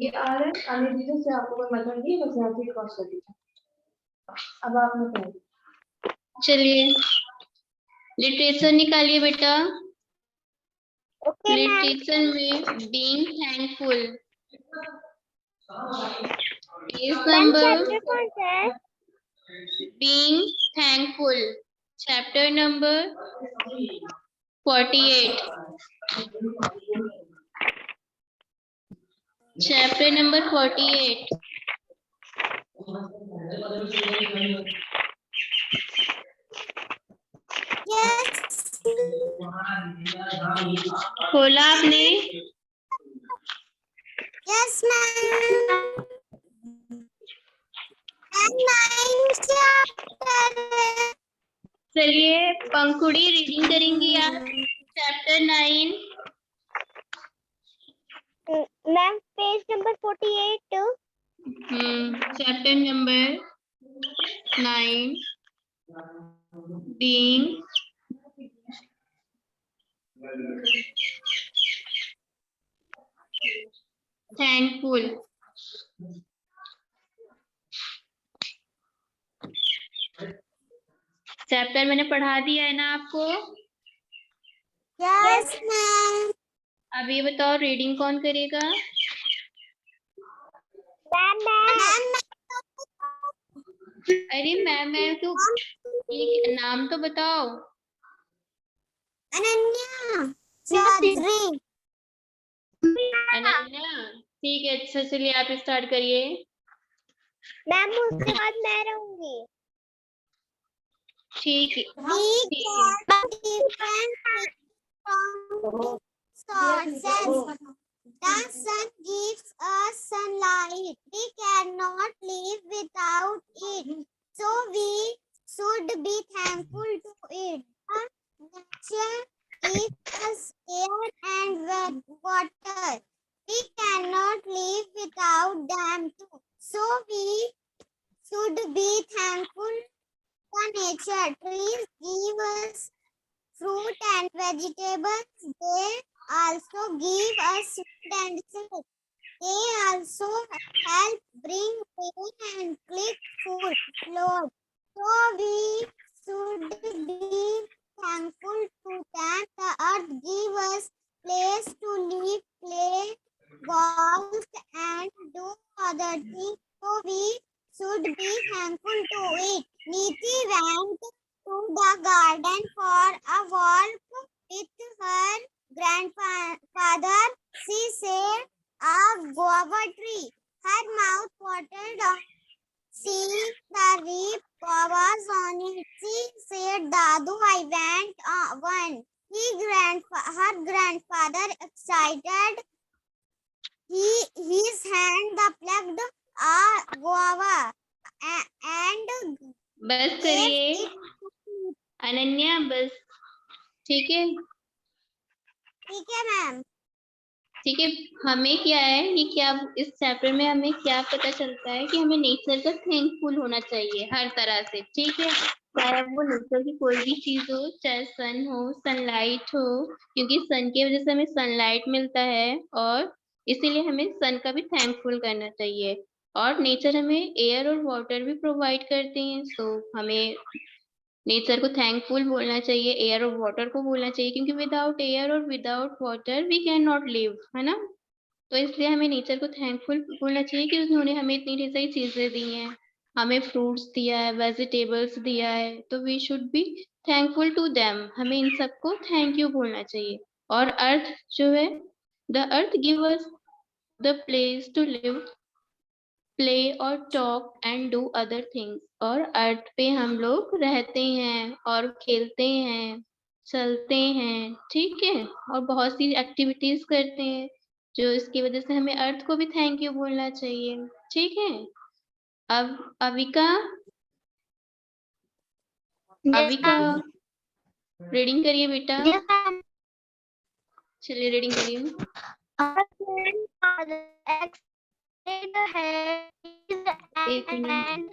ये आ रहा है, आने दीजिए, से आपको कोई मतलब नहीं, बस यहाँ से क्रॉस कर दीजिए। अब आपने कहा, चलिए लिटरेचर निकालिए बेटा। Okay ma'am. लिटरेचर में being thankful page ma'am number chapter कौन सा है? Being thankful chapter number 48 chapter number 48 yes खोला आपने? Yes ma'am. 9 चैप्टर है। चलिए पंखुड़ी रीडिंग करेंगी आप chapter 9। Ma'am page number 48। Chapter number 9 being thankful. Chapter मैंने पढ़ा दिया है ना आपको? Yes ma'am. अब ये बताओ रीडिंग कौन करेगा? Ma'am ma'am. अरे मैम तो ये नाम तो बताओ। अनन्या चौधरी। अनन्या ठीक है, अच्छा चलिए आप स्टार्ट करिए। मैम उसके बाद मैं रहूंगी। ठीक है sources. The sun gives us sunlight. We cannot live without it. So we should be thankful to it. Nature gives us air and water. We cannot live without them too. So we should be thankful to nature. Trees give us fruit and vegetables. They also give us food and shade. They also help bring rain and clean food flood. So we should be thankful to them. The earth gives us place to live, play, golf, and do other things. So we should be thankful to it. Niti went to the garden for a walk with her grandfather. She said a guava tree. Her mouth watered on seeing the ripe guavas on it. She said, Dadu, I want one. Her grandfather excited. His hand plucked a guava and बस करिए अनन्या, बस ठीक है। ठीक है ma'am. ठीक है, हमें क्या है कि क्या इस चैप्टर में हमें क्या पता चलता है कि हमें नेचर का थैंकफुल होना चाहिए हर तरह से। ठीक है, चाहे वो नेचर की कोई भी चीज हो, चाहे सन हो, सनलाइट हो, क्योंकि सन की वजह से हमें सनलाइट मिलता है और इसीलिए हमें सन का भी थैंकफुल करना चाहिए। और नेचर हमें एयर और वाटर भी प्रोवाइड करते हैं, सो हमें नेचर को थैंकफुल बोलना चाहिए, एयर और वाटर को बोलना चाहिए, क्योंकि विदाउट एयर और without water we can not live, है ना। तो इसलिए हमें नेचर को थैंकफुल बोलना चाहिए कि उन्होंने हमें इतनी ढेर सारी चीजें दी हैं, हमें फ्रूट्स दिया है, वेजिटेबल्स दिया है, तो we should be thankful to them. हमें इन सबको थैंक यू बोलना चाहिए। और अर्थ जो है, the earth give us the place to live, play और talk and do other things. और अर्थ पे हम लोग रहते हैं और खेलते हैं, चलते हैं, ठीक है, और बहुत सी एक्टिविटीज करते हैं, जो इसकी वजह से हमें अर्थ को भी थैंक यू बोलना चाहिए। ठीक है, अब अविका रीडिंग करिए बेटा। चलिए रीडिंग करिए। एक minute,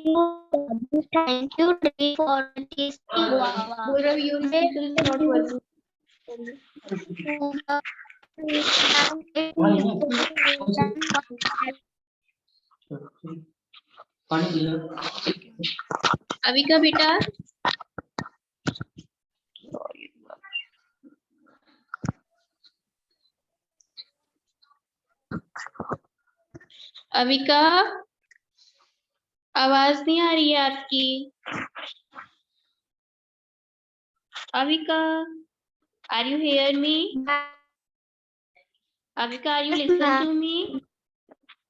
Thank you tree for tasty guava. बोल रहा your speaker is not working. अभी का बेटा अभी का आवाज नहीं आ रही है आपकी। अभी का आर यू हेयर मी? अभी का are you listen to me?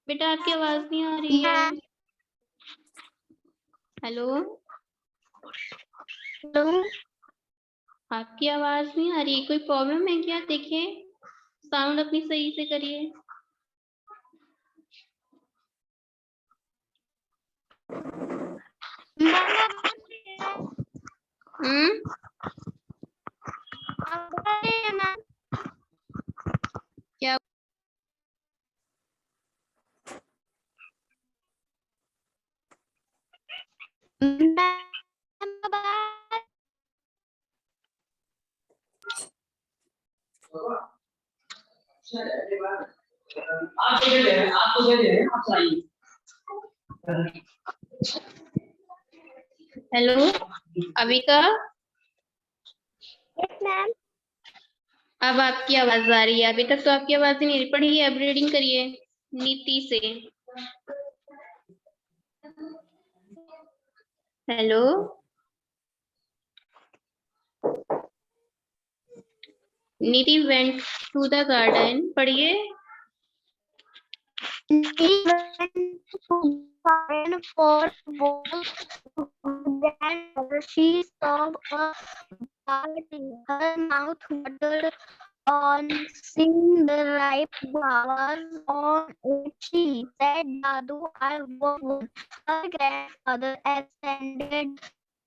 बेटा आपकी आवाज नहीं आ रही है। हेलो, आपकी आवाज नहीं आ रही, कोई प्रॉब्लम है क्या? देखिए साउंड अपनी सही से करिए। क्या हेलो अभी का मैम अब आपकी आवाज आ रही है। अभी तक तो आपकी आवाज ही नहीं रही। पढ़िए, अब रीडिंग करिए नीति से। हेलो नीति वेंट टू द गार्डन। पढ़िए। for both then she saw a bird in her mouth watered on seeing the ripe guavas on a tree. Said Dadu, I want one. Her grandfather extended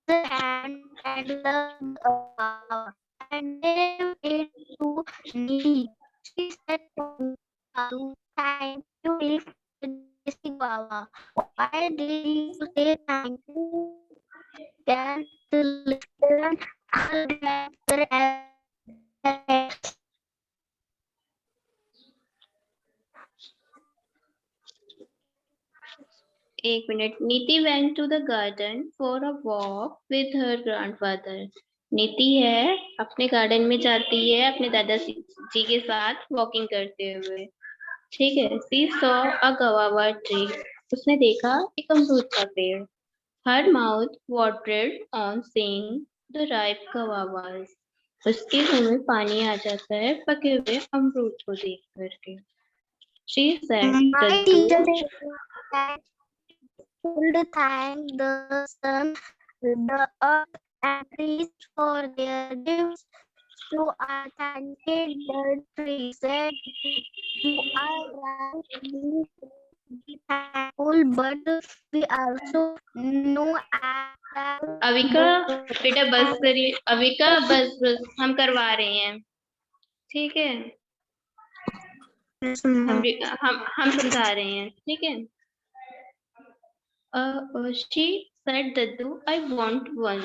the hand and loved a guava and gave it to Nidhi. She said to Dadu, thank you, tasty guava. Why did you say thank you? Can the listen her grandfather एक minute. Niti went to the garden for a walk with her grandfather. Niti है अपने garden में जाती है अपने दादाजी जी के साथ वॉकिंग करते हुए। ठीक है। She saw a guava tree. उसने देखा एक अमरूद का पेड़। Her mouth watered on seeing the ripe guavas. उसके मुंह में पानी आ जाता है पके हुए अमरूद को देख करके। She said My Daddu teacher should thank the sun, the earth, and trees for their gifts. So I thanked the tree. Said, you are right. We should be thankful, but we also know Avika बेटा बस करिए। अविका बस बस हम करवा रहे हैं। ठीक है। हम समझा रहे हैं। ठीक है। she said Daddu I want one।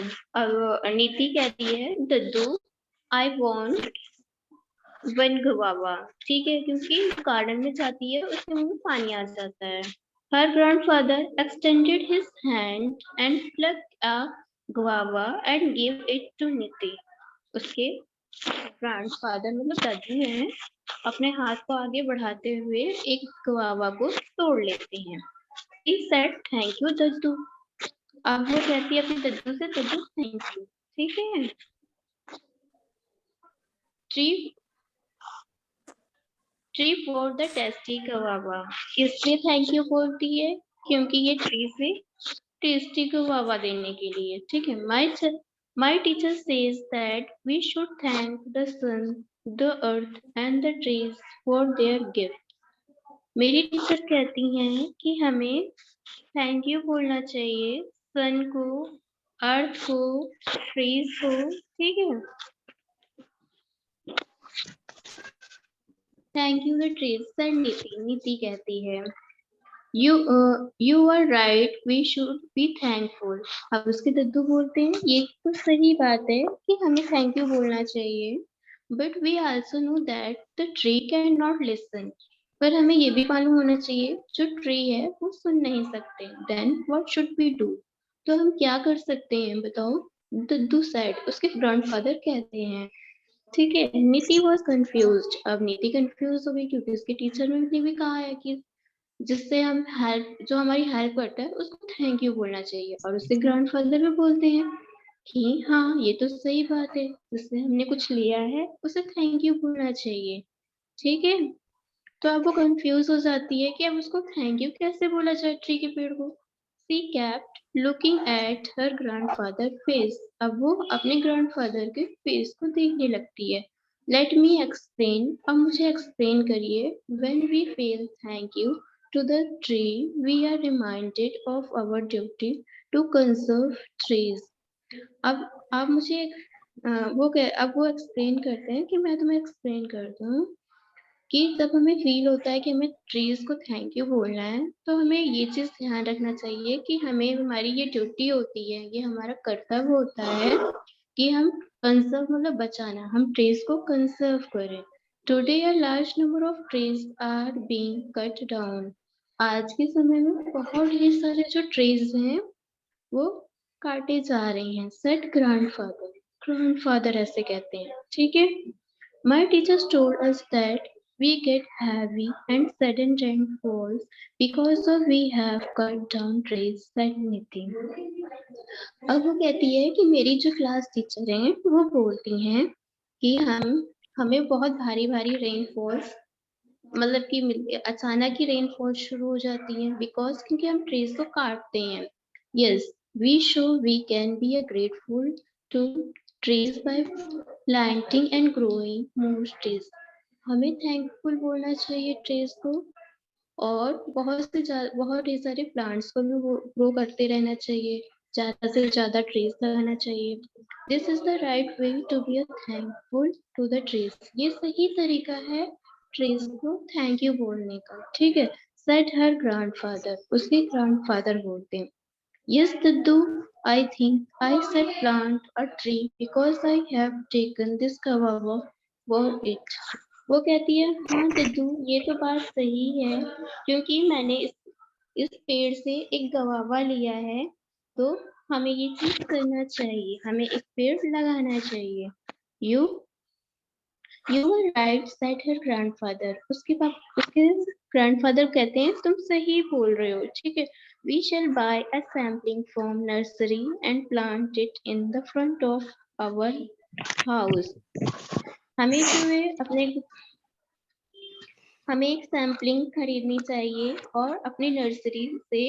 नीति कहती है दद्दू I want वन गुआवा। ठीक है। क्योंकि गार्डन में जाती है उसके मुंह में पानी आ जाता है। Her grandfather extended his hand and plucked a guava and gave it to Niti। उसके ग्रैंडफादर मतलब दादी हैं अपने हाथ को आगे बढ़ाते हुए एक गुआवा को तोड़ लेते हैं। He said thank you दद्दू। अब वो कहती है अपने दद्दू से दद्दू थैंक यू। ठीक है। Tree for the tasty गवावा। इसलिए थैंक यू बोलती है क्योंकि ये ट्री से टेस्टी गवावा देने के लिए। ठीक है। My teacher says that we should thank the sun, the earth and the trees for their gift. मेरी टीचर कहती हैं कि हमें थैंक यू बोलना चाहिए सन को, अर्थ को, ट्रीज को। ठीक है। Thank you the trees. नीति कहती है You are right, we should be thankful. अब उसके दद्दू बोलते हैं ये तो सही बात है कि हमें थैंक यू बोलना चाहिए, but we also know that the tree can not listen. पर हमें ये भी मालूम होना चाहिए जो ट्री है वो सुन नहीं सकते। Then what should we do? तो हम क्या कर सकते हैं बताओ? दद्दू सेड, उसके ग्रैंडफादर कहते हैं। ठीक है, नीति वॉज कंफ्यूज। अब नीति कंफ्यूज हो गई क्योंकि उसके टीचर ने भी कहा है कि जिससे हम हेल्प, जो हमारी हेल्प करता है उसको थैंक यू बोलना चाहिए, और उसके ग्रैंडफादर भी बोलते हैं कि हाँ ये तो सही बात है, जिससे हमने कुछ लिया है उसे थैंक यू बोलना चाहिए। ठीक है, तो अब वो कंफ्यूज हो जाती है कि अब उसको थैंक यू कैसे बोला जाए ट्री के पेड़ को। सी kept looking at her grandfather face। अब वो अपने ग्रैंडफादर के फेस को देखने लगती है। Let me explain। अब मुझे एक्सप्लेन करिए। When we feel thank you to the tree, we are reminded of our duty to conserve trees। अब आप मुझे अब वो एक्सप्लेन करते हैं कि मैं तुम्हें एक्सप्लेन करता हूँ कि जब हमें फील होता है कि हमें ट्रीज को थैंक यू बोलना है, तो हमें ये चीज ध्यान रखना चाहिए कि हमें, हमारी ये ड्यूटी होती है, ये हमारा कर्तव्य होता है कि हम कंजर्व मतलब बचाना, हम ट्रीज को कंजर्व करें। Today a large number of trees are being cut down. आज के समय में बहुत ढेर सारे जो ट्रीज हैं वो काटे जा रहे हैं। सेड ग्रैंडफादर, ग्रैंडफादर ऐसे कहते हैं। ठीक है, my teachers told us that we get heavy and sudden rainfalls because of we have cut down trees, said Niti। अब वो कहती है कि मेरी जो क्लास टीचर हैं वो बोलती हैं कि हमें बहुत भारी भारी रेनफॉल्स, मतलब कि अचानक ही रेनफॉल शुरू हो जाती है बिकॉज क्योंकि हम ट्रीज को काटते हैं। Yes, we show we can be a grateful to trees by planting and growing more trees. हमें थैंकफुल बोलना चाहिए ट्रीज को, और बहुत ही सारे प्लांट्स को भी ग्रो करते रहना चाहिए, ज्यादा से ज्यादा ट्रीज लगाना चाहिए। This is the right way to be a thankful to the trees. ये सही तरीका है ट्रीज को थैंक यू बोलने का। ठीक है, सेड हर ग्रैंडफादर, उसके ग्रैंडफादर बोलते हैं। यस दद्दू, I think I said plant a tree because I have taken this cover for it. वो कहती है हाँ दद्दू ये तो बात सही है, क्योंकि मैंने इस पेड़ से एक गवावा लिया है, तो हमें ये चीज करना चाहिए, हमें एक पेड़ लगाना चाहिए। You are right said her grandfather, उसके ग्रैंडफादर कहते हैं तुम सही बोल रहे हो। ठीक है, we shall buy a sampling from nursery and plant it in the front of our house. हमें जो है हमें एक सैम्पलिंग खरीदनी चाहिए और अपनी नर्सरी से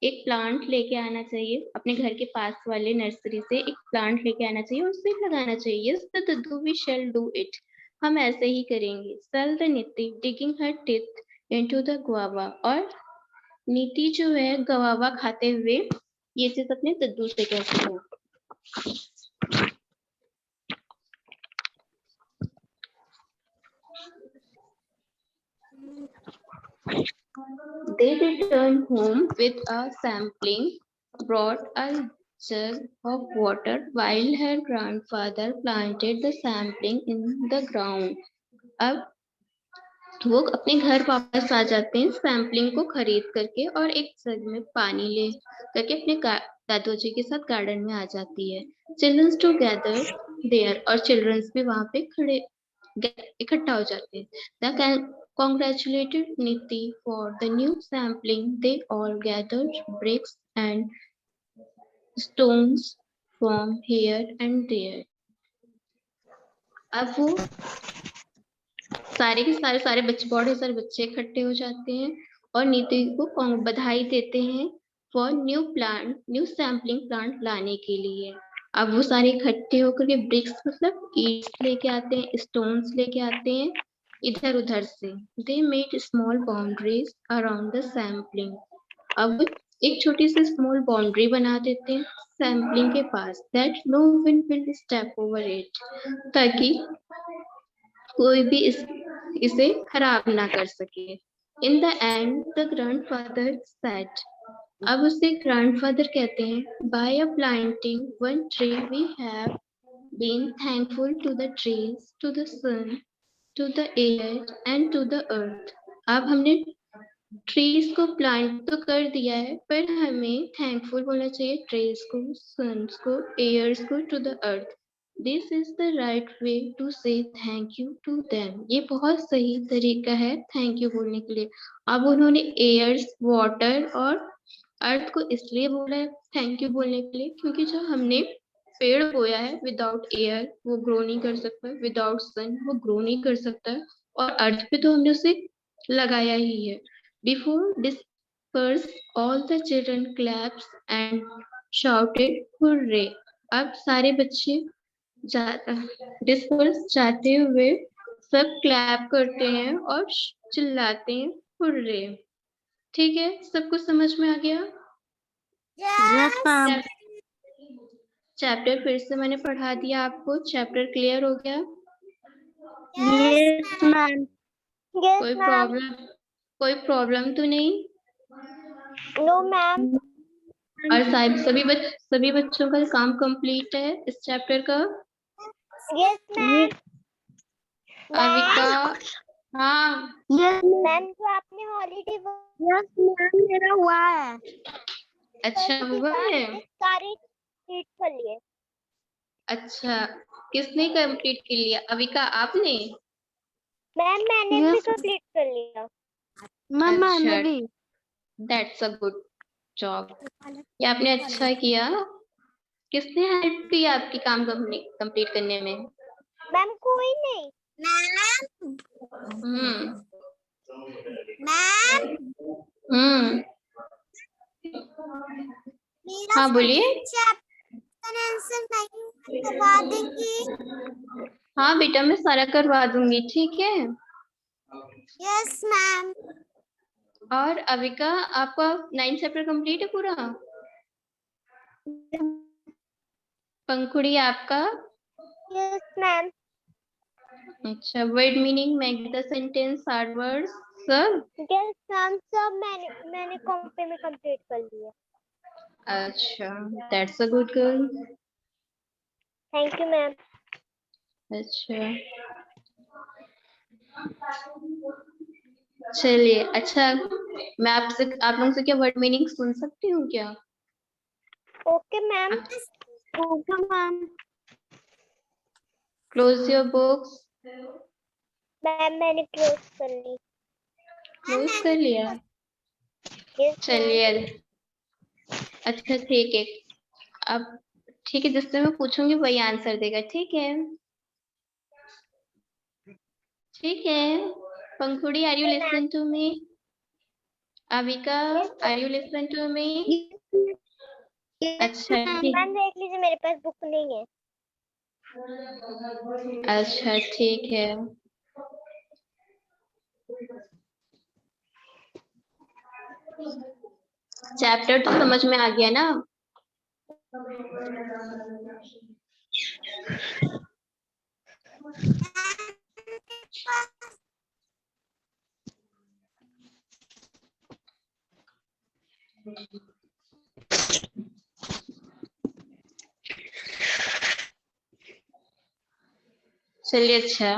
एक प्लांट लेके आना चाहिए, अपने घर के पास वाले नर्सरी से एक प्लांट लेके आना चाहिए और उसे लगाना चाहिए। यस दद्दू वी शैल डू इट, हम ऐसे ही करेंगे। Said the Niti digging her teeth into the guava, और नीति जो है गवावा खाते हुए ये चीज अपने दद्दू से कहती है। They returned home with a sampling, brought a jug of water, while her grandfather planted the sampling in the ground. अब वो अपने घर वापस आ जाते हैं सैम्पलिंग को खरीद करके, और एक जग में पानी ले करके अपने दादू जी के साथ गार्डन में आ जाती है। चिल्ड्रंस टुगेदर देयर, और चिल्ड्रंस भी वहां पे खड़े इकट्ठा हो जाते हैं। The congratulated Niti for the new sampling. They all gathered bricks and stones from here and there। अब वो सारे के सारे बच्चे, बहुत सारे बच्चे इकट्ठे हो जाते हैं और नीति को बधाई देते हैं फॉर न्यू सैम्पलिंग प्लांट लाने के लिए। अब वो सारे इकट्ठे होकर के ब्रिक्स मतलब ईंट्स लेके आते हैं, स्टोन्स लेके आते हैं इधर उधर से। They made small boundaries around the sampling. अब एक छोटी सी स्मॉल बाउंड्री बना देते हैं सैम्पलिंग के पास, that no one will step over it, ताकि कोई भी इसे खराब ना कर सके। In the end, the grandfather said. अब उसे grandfather कहते हैं. By planting one tree, we have been thankful to the trees, to the sun, to the air, and to the earth. अब हमने ट्रीज को प्लांट तो कर दिया है, पर हमें थैंकफुल बोलना चाहिए ट्रीज को, सन्स को, एयर्स को, to the earth. This is the right way to say thank you to them. ये बहुत सही तरीका है थैंक यू बोलने के लिए. अब उन्होंने एयर्स, वाटर और अर्थ को इसलिए बोला है थैंक यू बोलने के लिए क्योंकि जो हमने पेड़ बोया है, विदाउट एयर वो ग्रो नहीं कर सकता, विदाउट सन वो ग्रो नहीं कर सकता है, और अर्थ पे तो हमने उसे लगाया ही है. Before dispersed, all the children clapped and shouted hooray. अब सारे बच्चे डिस्पर्स जाते हुए सब क्लैप करते हैं और चिल्लाते हैं हुर्रे. ठीक है, सबको समझ में आ गया? Yes, ma'am. चैप्टर फिर से मैंने पढ़ा दिया आपको. चैप्टर क्लियर हो गया? Yes, ma'am. Yes, कोई प्रॉब्लम तो नहीं? No, ma'am. और सभी बच्चों का काम कंप्लीट है इस चैप्टर का? Yes, ma'am. अविका? हाँ. Yes, ma'am. जो आपने हॉलीडे Yes, ma'am. मेरा हुआ है. अच्छा, हुआ है? सारे कंप्लीट कर लिए. अच्छा, किसने कंप्लीट कर लिया? अविका आपने? मैम मैंने भी कंप्लीट कर लिया. मैंने भी. That's a good job. ये आपने अच्छा किया. किसने हेल्प की आपकी काम कंप्लीट करने में? मैम कोई नहीं. मैम. मैम. हाँ बोलिए. आंसर नहीं करवा देंगी? हाँ बेटा, मैं सारा करवा दूंगी. ठीक है. Yes ma'am. और अविका, आपका 9th चैप्टर कंप्लीट है पूरा? पंखुड़ी आपका? Yes ma'am. अच्छा, word meaning, make the sentence, hard words सब? यस मैम, सब मैंने कॉम्पे में कंप्लीट कर लिया. अच्छा, that's a good girl. Thank you ma'am. अच्छा, चलिए. अच्छा, मैं आप लोगों से क्या वर्ड मीनिंग सुन सकती हूँ क्या? Okay ma'am. Okay ma'am. Close your books. Ma'am मैंने क्लोज कर ली. क्लोज कर लिया? चलिए. अच्छा ठीक है. अब ठीक है, जिससे मैं पूछूंगी वही आंसर देगा. ठीक है? ठीक है. Pankhudi, are you listening to me? Avika, are you listening to me? अच्छा ठीक. मैम देख लीजिए, मेरे पास बुक नहीं है. अच्छा ठीक है. चैप्टर तो समझ में आ गया ना? चलिए. अच्छा,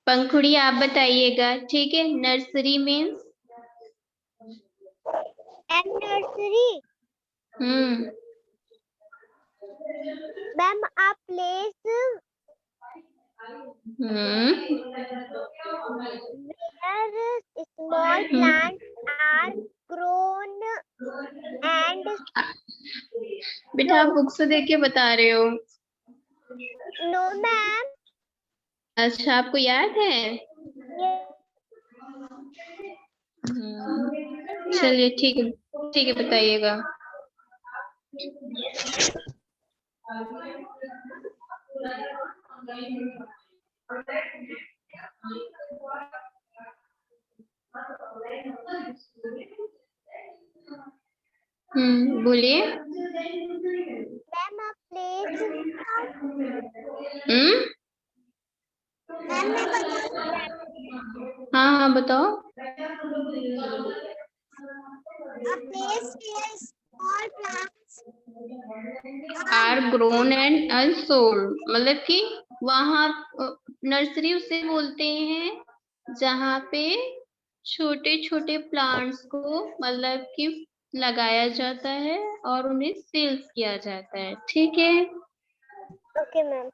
पंखुड़ी आप बताइएगा. ठीक है. Nursery means? नर्सरी. मैम आप place where small plants are grown and. बेटा आप बुक से देख के बता रहे हो? No ma'am. अच्छा, आपको याद है? चलिए ठीक है. ठीक है, बताइएगा. बोलिए. मैम आप प्लेस. हाँ बताओ। A place where small plants are grown and sold, मतलब कि वहाँ नर्सरी उसे बोलते हैं जहाँ पे छोटे छोटे प्लांट्स को मतलब कि लगाया जाता है और उन्हें सेल्स किया जाता है, ठीक है। Okay ma'am.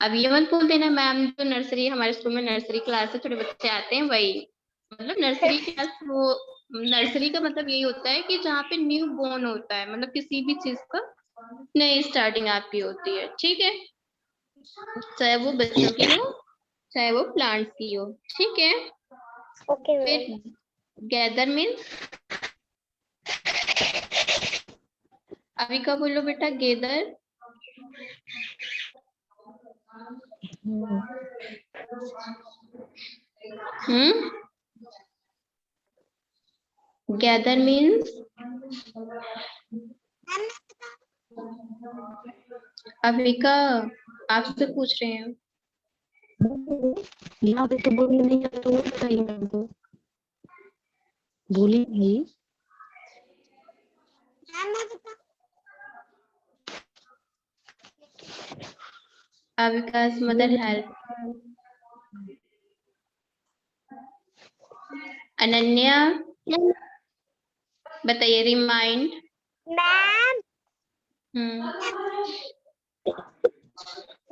अब ये मत बोल देना मैम, जो नर्सरी हमारे स्कूल में नर्सरी क्लास से थोड़े बच्चे आते हैं वही, मतलब नर्सरी क्लास वो नर्सरी का मतलब यही होता है कि जहाँ पे न्यू बोर्न होता है, मतलब किसी भी चीज का नई स्टार्टिंग आपकी होती है, ठीक है, चाहे वो बच्चों की हो चाहे वो प्लांट्स की हो, ठीक है। Okay ma'am. फिर गैदर मीन्स, अभी का बोलो बेटा गैदर। गैदर मीन्स, अविका आपसे पूछ रहे हैं। यहाँ पे तो बोली नहीं है तो बताइए मैम को, बोली नहीं। अविका's मदर हेल्प। अनन्या बताइए रिमाइंड। मैम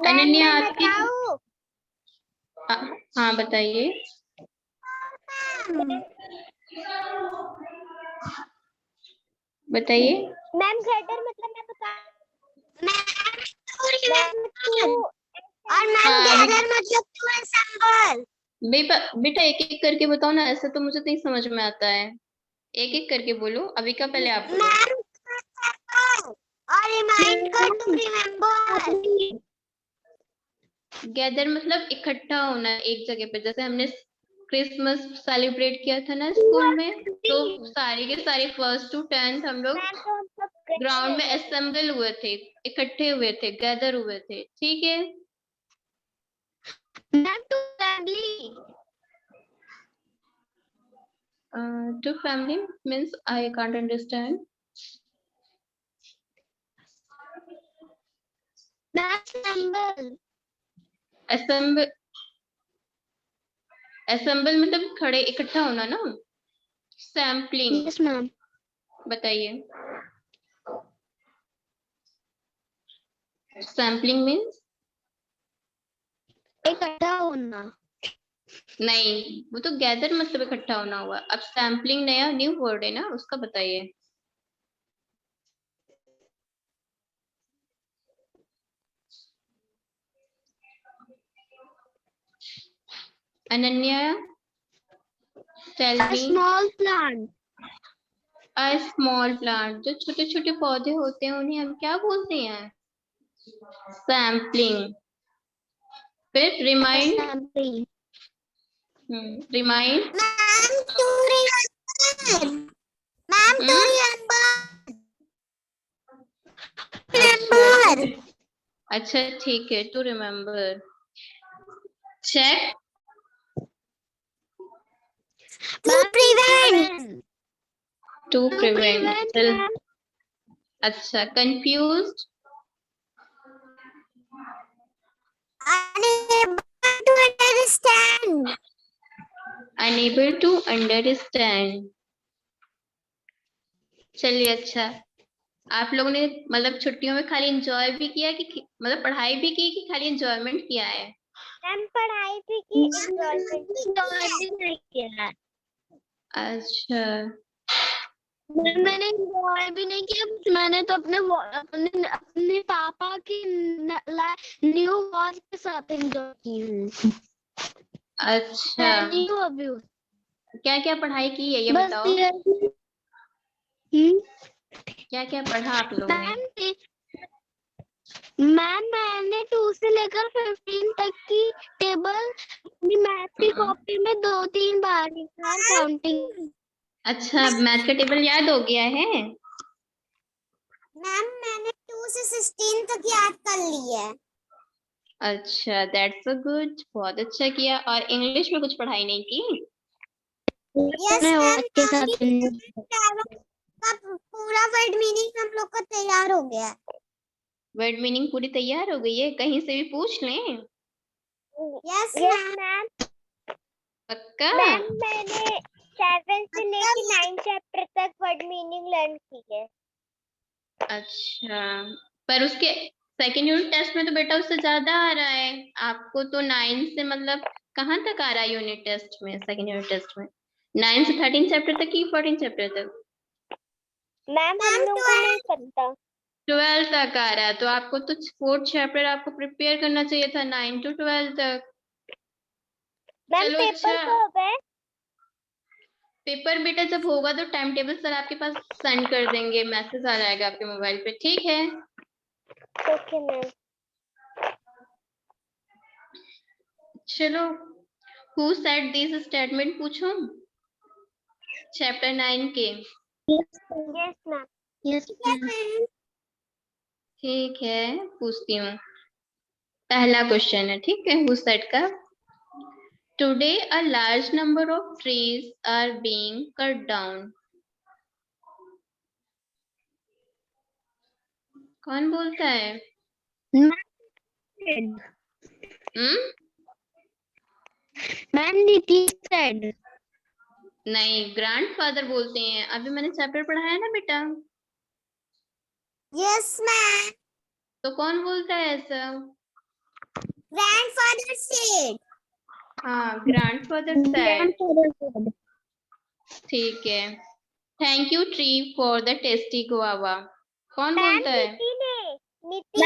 अनन्या मैं आपकी, बताऊं? हाँ बताइए। बताइए। मैम गैदर मतलब मैं बता मैम तू और मैम हाँ गैदर मतलब टू असेंबल। बेटा एक एक करके बताओ ना, ऐसे तो मुझे नहीं समझ में आता है, एक एक करके बोलो। अविका पहले आप बोलो। मैम और रिमाइंड कर टू रिमेम्बर। गैदर मतलब इकट्ठा होना एक जगह पे, जैसे हमने क्रिसमस सेलिब्रेट किया था ना स्कूल में, तो सारे के सारे 1st to 10th हम लोग ग्राउंड में असेंबल हुए थे, इकट्ठे हुए थे, गैदर हुए थे, ठीक है। Ma'am to family. To family means I can't understand. Assemble, assemble मतलब खड़े इकट्ठा होना ना। सैम्पलिंग। Yes ma'am. बताइए। सैम्पलिंग मीन्स इकट्ठा होना। नहीं, वो तो गैदर मतलब इकट्ठा होना हुआ। अब सैम्पलिंग नया न्यू वर्ड है ना, उसका बताइए। Ananya tell me. Small plant. A small plant, जो छोटे छोटे पौधे होते हैं उन्हें हम क्या बोलते हैं? सैम्पलिंग। फिर remind. Remind. Ma'am to remember. Ma'am to remember. अच्छा ठीक है, to remember. Check. To prevent. To prevent. अच्छा confused. Unable to understand. Unable to understand. चलिए अच्छा, आप लोगों ने मतलब छुट्टियों में खाली एंजॉय भी किया कि मतलब पढ़ाई भी की कि खाली एंजॉयमेंट किया है? मैम पढ़ाई भी की, एंजॉयमेंट नहीं किया। अच्छा मैंने एंजॉय भी नहीं किया, मैंने तो अपने पापा की न्यू वॉच के साथ एंजॉय की हूँ। अच्छा, पहली हूँ अभी। क्या क्या पढ़ाई की है ये बस बताओ। ये क्या क्या पढ़ा आप लोगों ने? मैम मैंने 2 से लेकर 15 तक की टेबल अपनी मैथ की कॉपी में 2-3 बार काउंटिंग। अच्छा मैथ का टेबल याद हो गया है? मैम मैंने 2 से 16 तक याद कर ली है। अच्छा, दैट्स अ गुड, बहुत अच्छा किया। और इंग्लिश में कुछ पढ़ाई नहीं की? यस मैं मैम, और के साथ का पूरा वर्ड मीनिंग हम लोग का तैयार हो गया है। वर्ड मीनिंग पूरी तैयार हो गई है, कहीं से भी पूछ लें? Yes ma'am. पक्का? मैम मैंने 7 से लेके 9 चैप्टर तक वर्ड मीनिंग लर्न की है। अच्छा, पर उसके सेकेंड यूनिट टेस्ट में तो बेटा उससे ज्यादा आ रहा है। आपको तो 9 से मतलब कहाँ तक आ रहा है यूनिट टेस्ट में, सेकेंड यूनिट टेस्ट में? 9 से 13 चैप्टर तक की 14 चैप्टर तक? मैम हम लोगों को नहीं पता। 12 तक आ रहा है, तो आपको तो 4th चैप्टर आपको प्रिपेयर करना चाहिए था 9 to 12 तक। मैम चलो पेपर अच्छा, कब है? पेपर बेटा जब होगा तो टाइम टेबल सर आपके पास सेंड कर देंगे, मैसेज आ जाएगा आपके मोबाइल पे, ठीक है? Okay ma'am. चलो, हु सेड दिस स्टेटमेंट पूछूं चैप्टर 9 के? Yes ma'am. Yes ma'am. ठीक है, पूछती हूँ। पहला क्वेश्चन है, ठीक है, हु सेड का। Today a large number of trees are being cut down. कौन बोलता है? हम्म? Ma'am Nitish said. नहीं, ग्रैंडफादर बोलते हैं। अभी मैंने चैप्टर पढ़ाया ना बेटा। Yes ma'am. तो कौन बोलता है ऐसा? Grandfather said. हाँ, ग्रैंडफादर सेड। Grandfather said. ठीक है। Thank you tree for the tasty guava. कौन बोलता है? नीति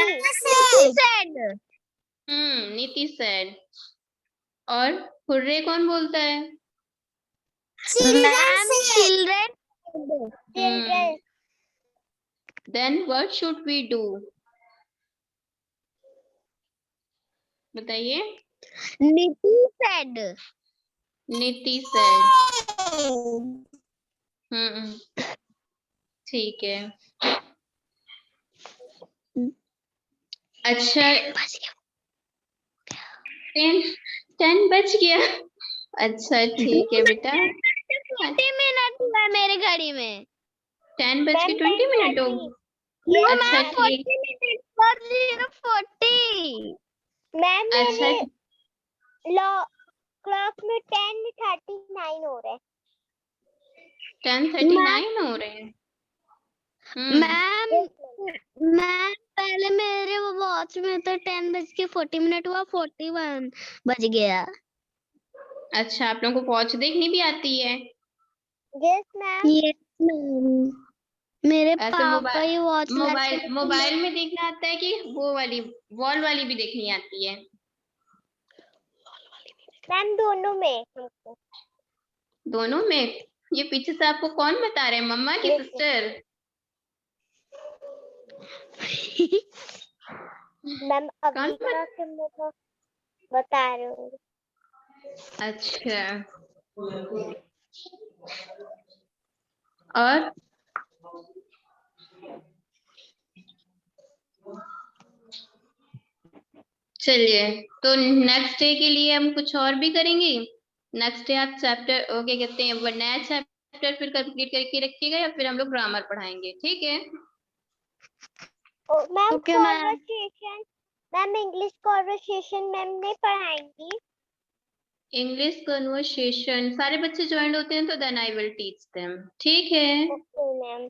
said. नीति सेड। और हुर्रे कौन बोलता है? Ma'am children. Hmm. Then what should we do? बताइए। Niti said. नीति सेड। ठीक है। अच्छा, 10 बज गया। अच्छा ठीक है बेटा। 40 मिनट हुआ है मेरे घड़ी में। 10 बज के 20 मिनट हो? No अच्छा ma'am, ठीक। 40 minutes. 40. मैम अच्छा मेरे क्लॉक में 10:39 हो रहे हैं। 10:39 हो रहे हैं। मैम पहले मेरे वो वॉच में तो 10 बज के 40 मिनट हुआ, 41 बज गया। अच्छा, आप लोगों को वॉच देखनी भी आती है? Yes ma'am. यस मैम, मेरे ऐसे पापा ही वॉच मोबाइल मोबाइल में देखना आता है कि वो वाली वॉल वाली भी देखनी आती है? मैम दोनों में हमको। दोनों में? ये पीछे से आपको कौन बता रहे हैं, मम्मा की Yes, सिस्टर? मैम कौन अभी का मुझे बता रहे हो। अच्छा, और चलिए, तो नेक्स्ट डे के लिए हम कुछ और भी करेंगे। नेक्स्ट डे आप चैप्टर क्या कहते हैं, वो नया चैप्टर फिर कंप्लीट करके रखिएगा, या फिर हम लोग ग्रामर पढ़ाएंगे, ठीक है? Ma'am okay ma'am. Conversation, ma'am English conversation ma'am नहीं पढ़ाएंगी? इंग्लिश कन्वर्सेशन सारे बच्चे ज्वाइन होते हैं तो then I will teach them, ठीक है? Okay ma'am.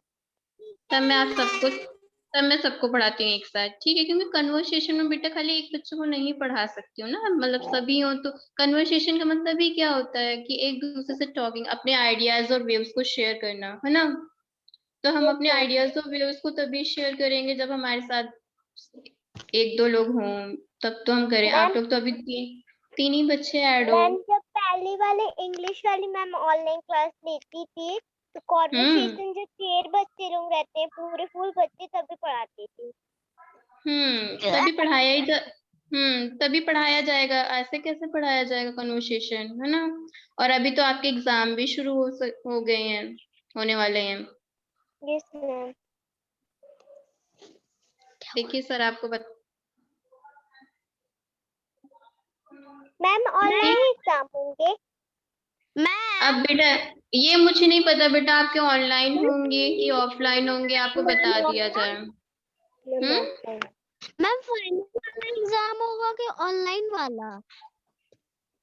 तब मैं सबको पढ़ाती हूँ एक साथ, ठीक है? क्योंकि कन्वर्सेशन में बेटा खाली एक बच्चे को नहीं पढ़ा सकती हूँ ना, मतलब सभी हो तो। कन्वर्सेशन का मतलब ही क्या होता है कि एक दूसरे से टॉकिंग, अपने आइडियाज और व्यूज को शेयर करना, है ना? तो हम अपने आइडियाज और व्यूज को तभी शेयर करेंगे जब हमारे साथ एक दो लोग हों, तब तो हम करें। आप लोग तो अभी तीन ही बच्चे ऐड हो। मैम जब पहली वाले इंग्लिश वाली मैम ऑनलाइन क्लास लेती थी तो कॉन्वर्सेशन जो 4 बच्चे लोग रहते हैं पूरे फुल बच्चे तभी पढ़ाती थी। तभी पढ़ाया ही तभी पढ़ाया जाएगा, ऐसे कैसे पढ़ाया जाएगा कन्वर्सेशन, है ना? और अभी तो आपके एग्जाम भी शुरू हो गए हैं, होने वाले हैं। Yes ma'am. देखिए सर आपको मैम ऑनलाइन एग्जाम होंगे। अब बेटा ये मुझे नहीं पता बेटा, आपके ऑनलाइन होंगे कि ऑफलाइन होंगे, आपको बता दिया जाए। मैम फाइनल वाला एग्जाम होगा कि ऑनलाइन वाला?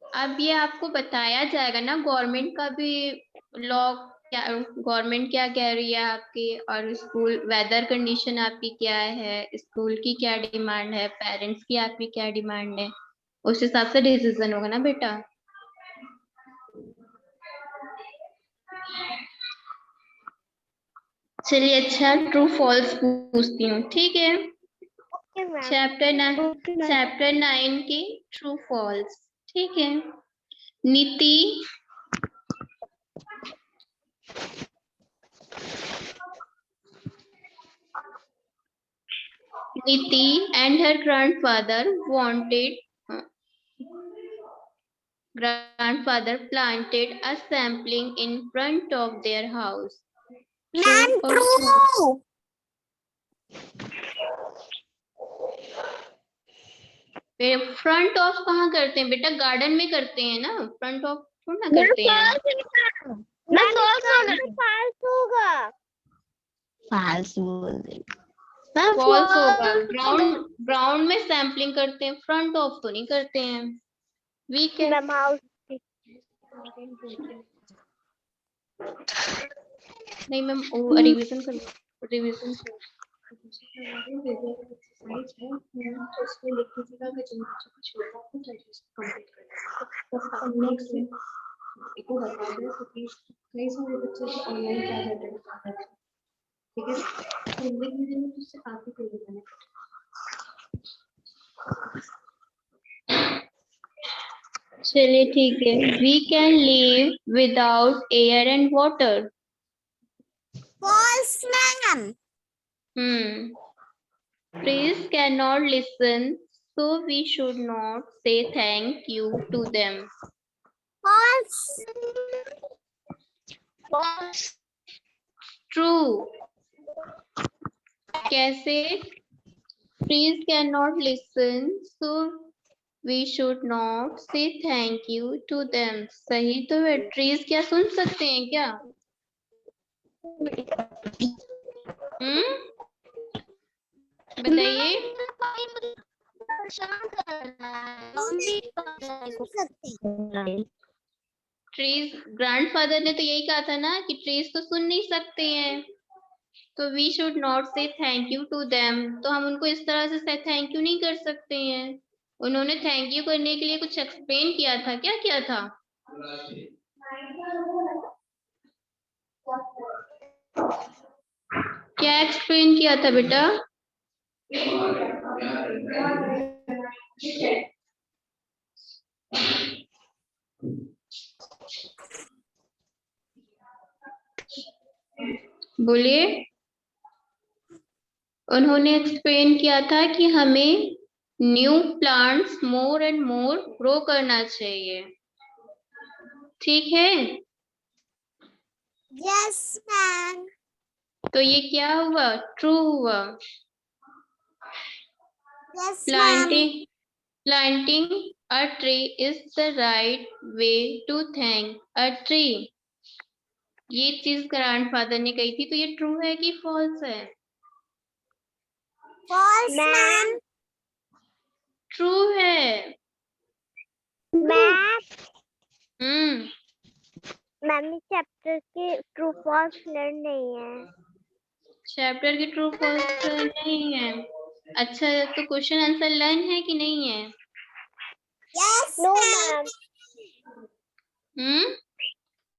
अब ये आपको बताया जाएगा ना, गवर्नमेंट का भी लॉ क्या, गवर्नमेंट क्या कह रही है आपकी, और स्कूल वेदर कंडीशन आपकी क्या है, स्कूल की क्या डिमांड है, पेरेंट्स की आपकी क्या डिमांड है, उस हिसाब से डिसीजन होगा ना बेटा। चलिए अच्छा, ट्रू फॉल्स पूछती हूँ, ठीक है। Okay ma'am. चैप्टर 9 की ट्रू फॉल्स, ठीक है। नीति and her grandfather planted a sapling in front of their house. Ma'am True or true. Front of कहाँ करते हैं बेटा, गार्डन में करते हैं ना, फ्रंट ऑफ थोड़ा ना करते हैं। मैम फाल्स होगा। फाल्स बोल रही। फॉल्स होगा, ग्राउंड में सैम्पलिंग करते हैं, फ्रंट ऑफ तो नहीं करते हैं। वीक है मैम हाउस। नहीं मैम, रिवीजन कर रिवीजन एक्सरसाइज है तो उसमें लिख दीजिएगा कि जिन बच्चों को छोड़ना है तो कंप्लीट करना है। नेक्स्ट एक को बता दें तो प्लीज, कई सारे बच्चे जो ऑनलाइन क्लास अटेंड कर रहे हैं, ठीक है, तो लिख दीजिए तो उससे काफी कोई बेनिफिट। चलिए ठीक है। We can live without air and water. False ma'am. Trees cannot listen, so we should not say thank you to them. False. False. True. कैसे? Trees cannot listen, so we should not say thank you to them. सही तो है, trees क्या सुन सकते हैं क्या? बताइए। Trees, grandfather ने तो यही कहा था ना कि ट्रीज तो सुन नहीं सकते हैं, तो वी शुड नॉट से थैंक यू टू देम, तो हम उनको इस तरह से थैंक यू नहीं कर सकते हैं। उन्होंने थैंक यू करने के लिए कुछ एक्सप्लेन किया था, क्या किया था? क्या एक्सप्लेन किया था बेटा? बोलिए। उन्होंने एक्सप्लेन किया था कि हमें new plants more and more grow करना चाहिए, ठीक है। Yes ma'am. तो ये क्या हुआ? ट्रू हुआ। Yes ma'am. Planting a tree is the right way to thank a tree. ये चीज ग्रैंडफादर ने कही थी, तो ये ट्रू है कि फॉल्स है? False ma'am. ट्रू है। मैम चैप्टर के ट्रू फॉल्स लर्न नहीं है। चैप्टर की ट्रू फॉल्स नहीं है। अच्छा, तो क्वेश्चन आंसर लर्न है कि नहीं है? Yes no ma'am.